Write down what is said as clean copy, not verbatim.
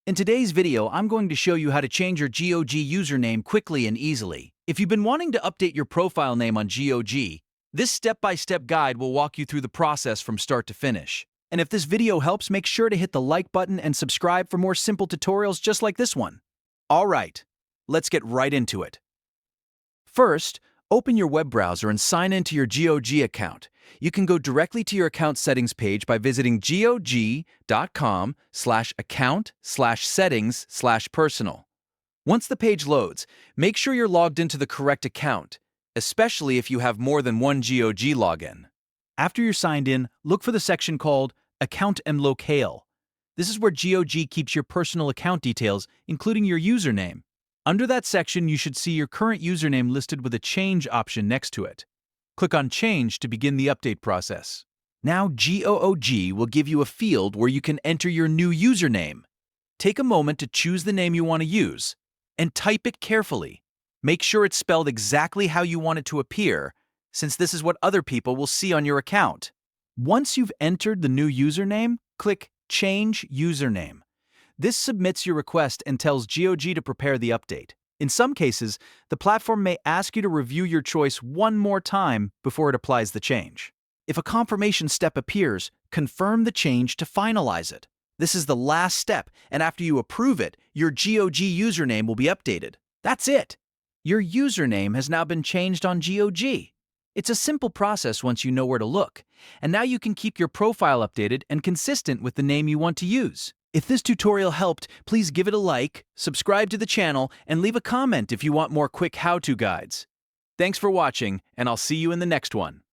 In today's video, I'm going to show you how to change your GOG username quickly and easily. If you've been wanting to update your profile name on GOG, this step-by-step guide will walk you through the process from start to finish. And if this video helps, make sure to hit the like button and subscribe for more simple tutorials just like this one. All right, let's get right into it. First, open your web browser and sign into your GOG account. You can go directly to your account settings page by visiting gog.com/account/settings/personal. Once the page loads, make sure you're logged into the correct account, especially if you have more than one GOG login. After you're signed in, look for the section called Account and Locale. This is where GOG keeps your personal account details, including your username. Under that section, you should see your current username listed with a change option next to it. Click on Change to begin the update process. Now GOG will give you a field where you can enter your new username. Take a moment to choose the name you want to use and type it carefully. Make sure it's spelled exactly how you want it to appear, since this is what other people will see on your account. Once you've entered the new username, click Change Username. This submits your request and tells GOG to prepare the update. In some cases, the platform may ask you to review your choice one more time before it applies the change. If a confirmation step appears, confirm the change to finalize it. This is the last step, and after you approve it, your GOG username will be updated. That's it! Your username has now been changed on GOG. It's a simple process once you know where to look, and now you can keep your profile updated and consistent with the name you want to use. If this tutorial helped, please give it a like, subscribe to the channel, and leave a comment if you want more quick how-to guides. Thanks for watching, and I'll see you in the next one.